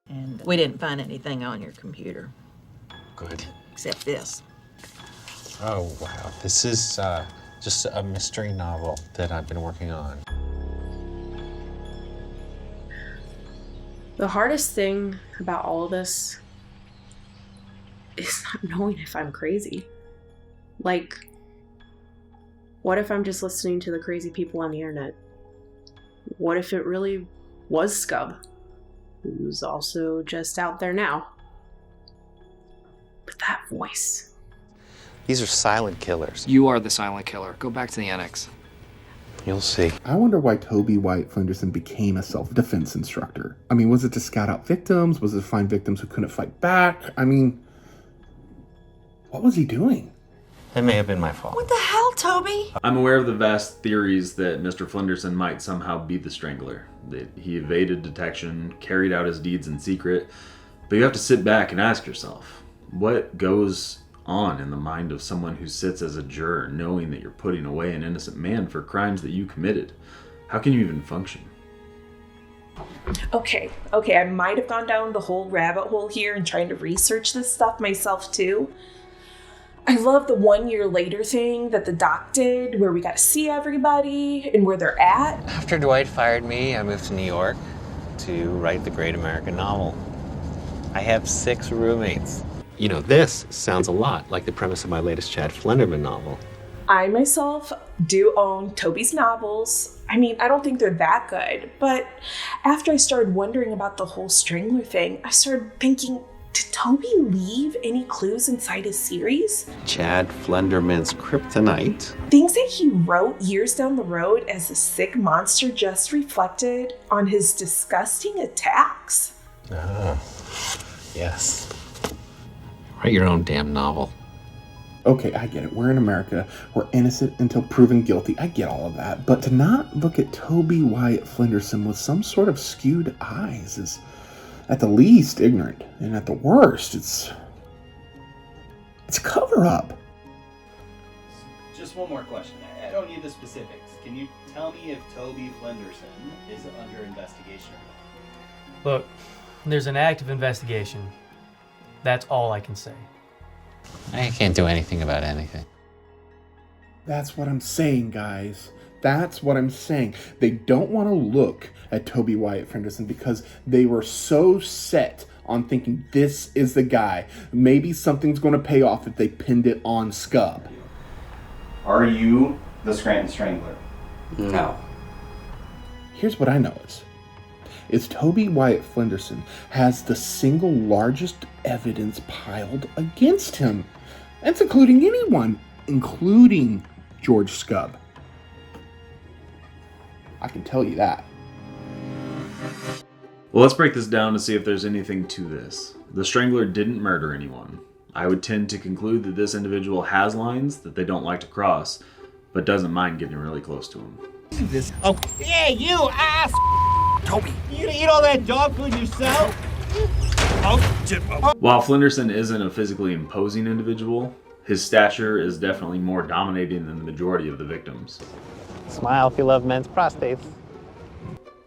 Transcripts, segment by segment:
And we didn't find anything on your computer. Good. Except this. Oh, wow. This is just a mystery novel that I've been working on. The hardest thing about all of this is not knowing if I'm crazy. Like, what if I'm just listening to the crazy people on the internet? What if it really was Scub, who's also just out there now? But that voice. These are silent killers. You are the silent killer. Go back to the annex. You'll see. I wonder why Toby Wyatt Flenderson became a self-defense instructor. I mean, was it to scout out victims? Was it to find victims who couldn't fight back? I mean, what was he doing? It may have been my fault. What the hell, Toby? I'm aware of the vast theories that Mr. Flenderson might somehow be the Strangler, that he evaded detection, carried out his deeds in secret, but you have to sit back and ask yourself, what goes on in the mind of someone who sits as a juror knowing that you're putting away an innocent man for crimes that you committed? How can you even function? Okay, I might have gone down the whole rabbit hole here and trying to research this stuff myself too. I love the 1 year later thing that the doc did where we got to see everybody and where they're at. After Dwight fired me, I moved to New York to write the great American novel. I have 6 roommates. You know, this sounds a lot like the premise of my latest Chad Flenderman novel. I myself do own Toby's novels. I mean, I don't think they're that good, but after I started wondering about the whole Strangler thing, I started thinking, did Toby leave any clues inside his series? Chad Flenderman's kryptonite. Things that he wrote years down the road as a sick monster just reflected on his disgusting attacks. Ah, yes. Write your own damn novel. Okay, I get it. We're in America. We're innocent until proven guilty. I get all of that. But to not look at Toby Wyatt Flenderson with some sort of skewed eyes is, at the least, ignorant. And at the worst, it's a cover-up. Just one more question. I don't need the specifics. Can you tell me if Toby Flenderson is under investigation or not? Look, there's an active investigation. That's all I can say. I can't do anything about anything. That's what I'm saying, guys. That's what I'm saying. They don't want to look at Toby Wyatt Flenderson because they were so set on thinking this is the guy. Maybe something's going to pay off if they pinned it on Scub. Are you the Scranton Strangler? No. Here's what I know is Toby Wyatt Flenderson has the single largest evidence piled against him. That's including anyone, including George Scub. I can tell you that. Well, let's break this down to see if there's anything to this. The Strangler didn't murder anyone. I would tend to conclude that this individual has lines that they don't like to cross, but doesn't mind getting really close to them. Oh, yeah, you ass! Toby, you gonna eat all that dog food yourself? While Flenderson isn't a physically imposing individual, his stature is definitely more dominating than the majority of the victims. Smile if you love men's prostates.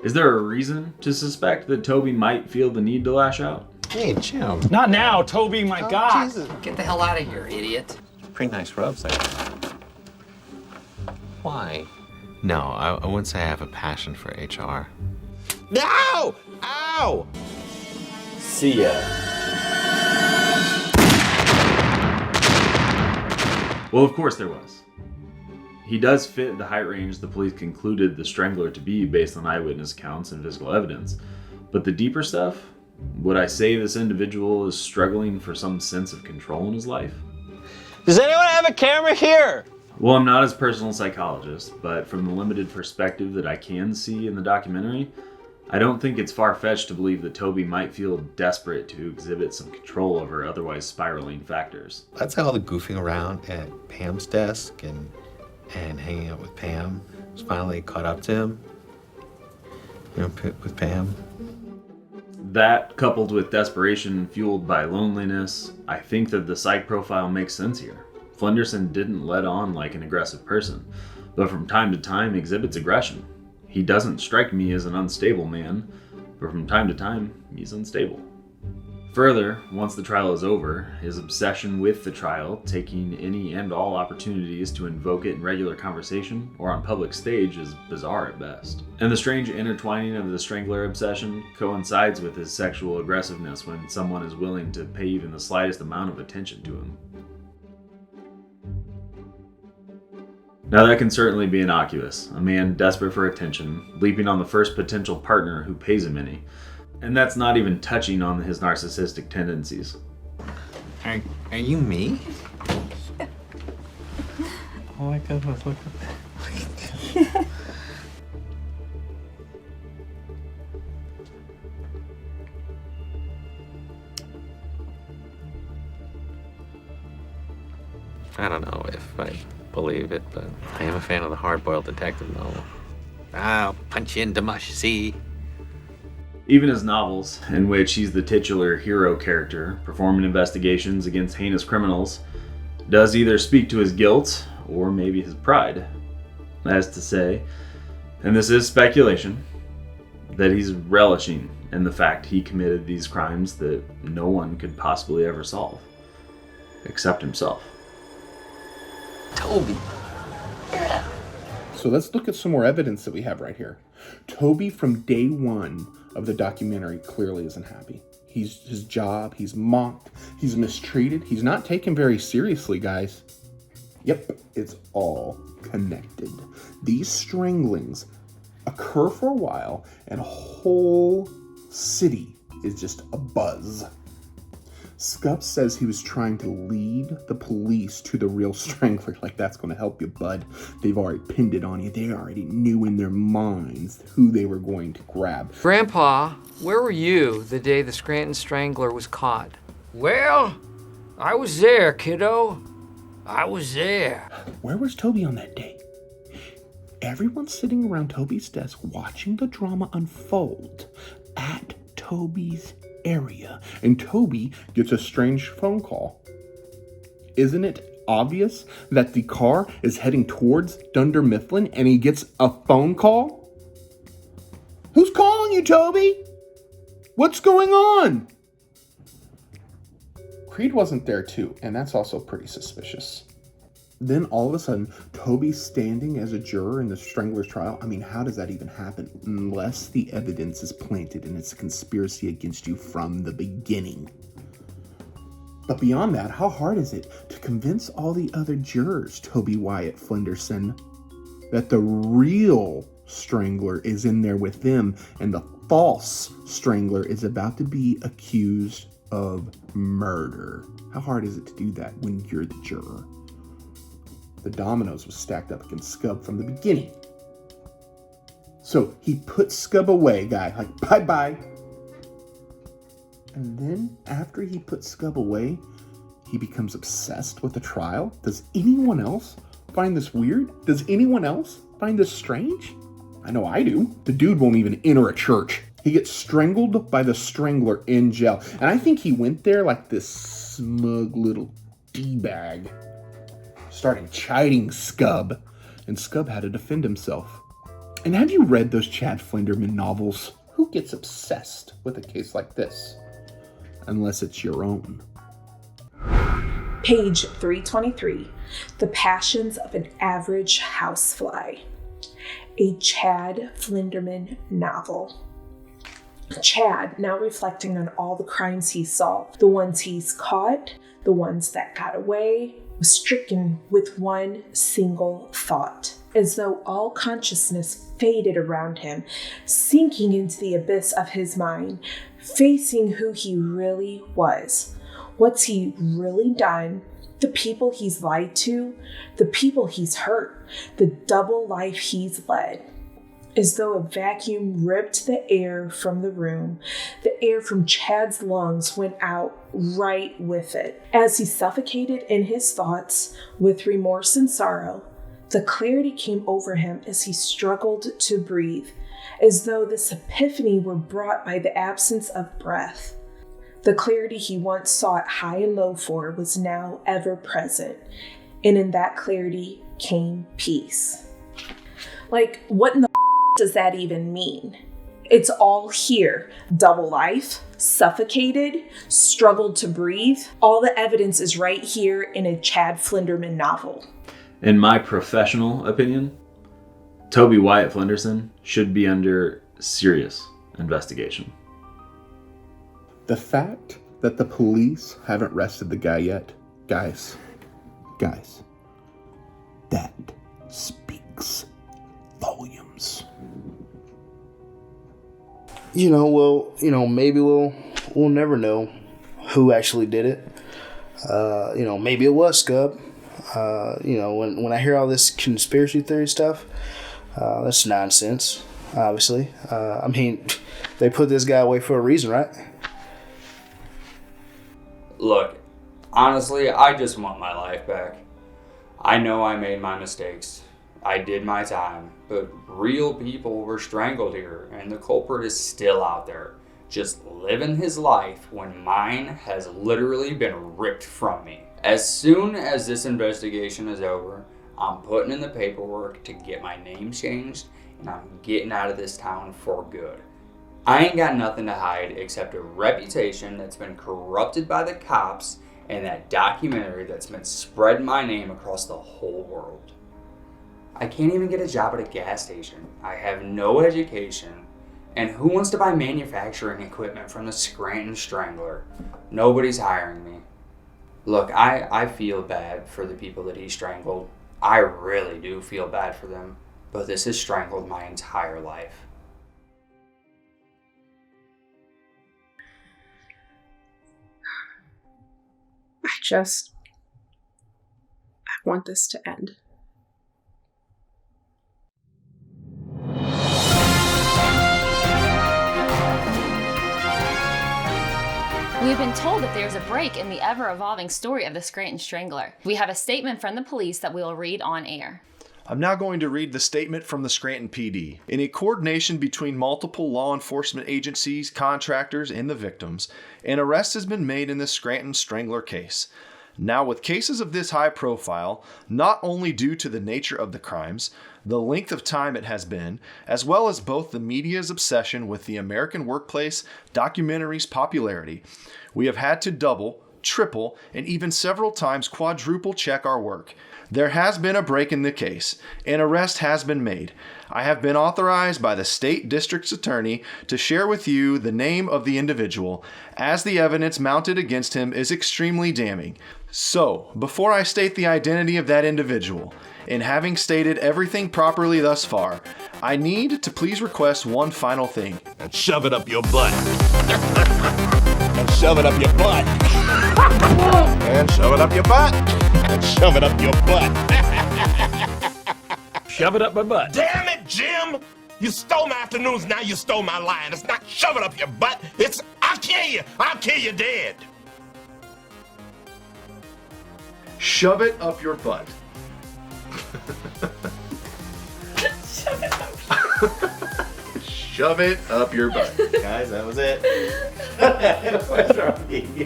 Is there a reason to suspect that Toby might feel the need to lash out? Hey, Jim. Not now, Toby, my God! Jesus. Get the hell out of here, idiot. Pretty nice rubs there. Why? No, I wouldn't say I have a passion for HR. No! Ow! See ya. Well, of course there was. He does fit the height range the police concluded the Strangler to be based on eyewitness accounts and physical evidence. But the deeper stuff? Would I say this individual is struggling for some sense of control in his life? Does anyone have a camera here? Well, I'm not his personal psychologist, but from the limited perspective that I can see in the documentary, I don't think it's far-fetched to believe that Toby might feel desperate to exhibit some control over otherwise spiraling factors. That's how all the goofing around at Pam's desk and hanging out with Pam was finally caught up to him. You know, with Pam. That, coupled with desperation fueled by loneliness, I think that the psych profile makes sense here. Flenderson didn't let on like an aggressive person, but from time to time exhibits aggression. He doesn't strike me as an unstable man, but from time to time, he's unstable. Further, once the trial is over, his obsession with the trial, taking any and all opportunities to invoke it in regular conversation or on public stage, is bizarre at best. And the strange intertwining of the Strangler obsession coincides with his sexual aggressiveness when someone is willing to pay even the slightest amount of attention to him. Now that can certainly be innocuous, a man desperate for attention, leaping on the first potential partner who pays him any. And that's not even touching on his narcissistic tendencies. Are you me? Oh my goodness, look at that. I don't know if I believe it, but I am a fan of the hard-boiled detective novel. I'll punch you into mush, see? Even his novels, in which he's the titular hero character, performing investigations against heinous criminals, does either speak to his guilt or maybe his pride. That is to say, and this is speculation, that he's relishing in the fact he committed these crimes that no one could possibly ever solve, except himself. Toby. So let's look at some more evidence that we have right here. Toby, from day one of the documentary, clearly isn't happy. His job, he's mocked, he's mistreated, he's not taken very seriously, guys. Yep, it's all connected. These stranglings occur for a while, and a whole city is just abuzz. Scuff says he was trying to lead the police to the real Strangler. Like, that's going to help you, bud. They've already pinned it on you. They already knew in their minds who they were going to grab. Grandpa, where were you the day the Scranton Strangler was caught? Well, I was there, kiddo. I was there. Where was Toby on that day? Everyone's sitting around Toby's desk watching the drama unfold at Toby's area, and Toby gets a strange phone call. Isn't it obvious that the car is heading towards Dunder Mifflin and he gets a phone call? Who's calling you, Toby? What's going on? Creed wasn't there too, and that's also pretty suspicious. Then all of a sudden, Toby's standing as a juror in the Strangler's trial. I mean, how does that even happen? Unless the evidence is planted and it's a conspiracy against you from the beginning. But beyond that, how hard is it to convince all the other jurors, Toby Wyatt Flenderson, that the real Strangler is in there with them and the false Strangler is about to be accused of murder? How hard is it to do that when you're the juror? The dominoes was stacked up against Scub from the beginning. So he put Scub away, guy, like, bye-bye. And then after he put Scub away, he becomes obsessed with the trial. Does anyone else find this weird? Does anyone else find this strange? I know I do. The dude won't even enter a church. He gets strangled by the Strangler in jail. And I think he went there like this smug little D-bag, starting chiding Scub, and Scub had to defend himself. And have you read those Chad Flenderman novels? Who gets obsessed with a case like this? Unless it's your own. Page 323, The Passions of an Average Housefly. A Chad Flenderman novel. Chad, now reflecting on all the crimes he solved, the ones he's caught, the ones that got away, was stricken with one single thought, as though all consciousness faded around him, sinking into the abyss of his mind, facing who he really was. What's he really done? The people he's lied to, the people he's hurt, the double life he's led. As though a vacuum ripped the air from the room, the air from Chad's lungs went out right with it. As he suffocated in his thoughts with remorse and sorrow, the clarity came over him as he struggled to breathe. as though this epiphany were brought by the absence of breath. The clarity he once sought high and low for was now ever present, and in that clarity came peace. Like, what in the does that even mean? It's all here. Double life, suffocated, struggled to breathe. All the evidence is right here in a Chad Flenderman novel. In my professional opinion, Toby Wyatt Flenderson should be under serious investigation. The fact that the police haven't arrested the guy yet, guys, that speaks volumes. Maybe we'll never know who actually did it. Maybe it was Scub. When I hear all this conspiracy theory stuff, that's nonsense, obviously. They put this guy away for a reason, right? Look, honestly, I just want my life back. I know I made my mistakes. I did my time, but real people were strangled here, and the culprit is still out there, just living his life when mine has literally been ripped from me. As soon as this investigation is over, I'm putting in the paperwork to get my name changed, and I'm getting out of this town for good. I ain't got nothing to hide except a reputation that's been corrupted by the cops and that documentary that's been spreading my name across the whole world. I can't even get a job at a gas station. I have no education. And who wants to buy manufacturing equipment from the Scranton Strangler? Nobody's hiring me. Look, I feel bad for the people that he strangled. I really do feel bad for them. But this has strangled my entire life. I want this to end. We've been told that there's a break in the ever-evolving story of the Scranton Strangler. We have a statement from the police that we will read on air. I'm now going to read the statement from the Scranton PD. In a coordination between multiple law enforcement agencies, contractors, and the victims, an arrest has been made in the Scranton Strangler case. Now, with cases of this high profile, not only due to the nature of the crimes, the length of time it has been, as well as both the media's obsession with the American workplace documentary's popularity, we have had to double, triple, and even several times quadruple check our work. There has been a break in the case. An arrest has been made. I have been authorized by the state district's attorney to share with you the name of the individual, as the evidence mounted against him is extremely damning. So, before I state the identity of that individual, and having stated everything properly thus far, I need to please request one final thing. And shove it up your butt. And shove it up your butt. And shove it up your butt. And shove it up your butt. Shove it up my butt. Damn it, Jim! You stole my afternoons, now you stole my line. It's not shove it up your butt. It's I'll kill you. I'll kill you dead. Shove it up your butt. Shove it up. Shove it up your butt. Guys, that was it. What's wrong with you? You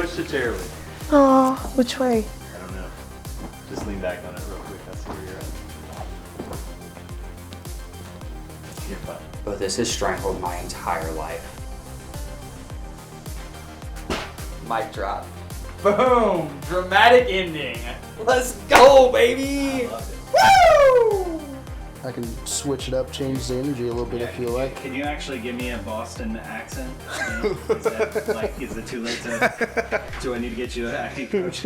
pushed it terribly. Oh, which way? I don't know. Just lean back on it real quick. That's where you're at. Your butt. But this has strangled my entire life. Mic drop. Boom! Dramatic ending. Let's go, baby! Woo! I can switch it up, change the energy a little bit, I feel like. Can you actually give me a Boston accent? Is it too late to... Do I need to get you an acting coach?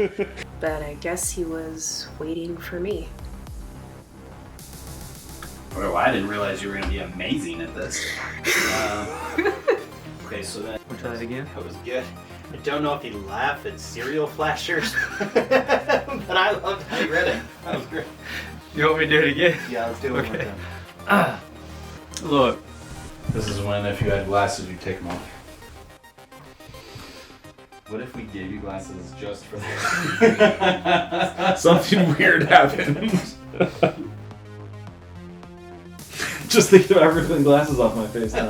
But I guess he was waiting for me. Well, I didn't realize you were going to be amazing at this. Okay, so then... We'll try it again. That was good. I don't know if he'd laugh at serial flashers, but I loved how you read it. That was great. You want me to do it again? Yeah, let's do it one more Okay. time. Look. This is when, if you had glasses, you take them off. What if we gave you glasses just for that? Something weird happened. just thinking about ripping glasses off my face now.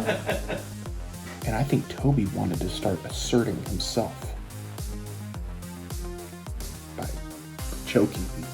And I think Toby wanted to start asserting himself by choking me.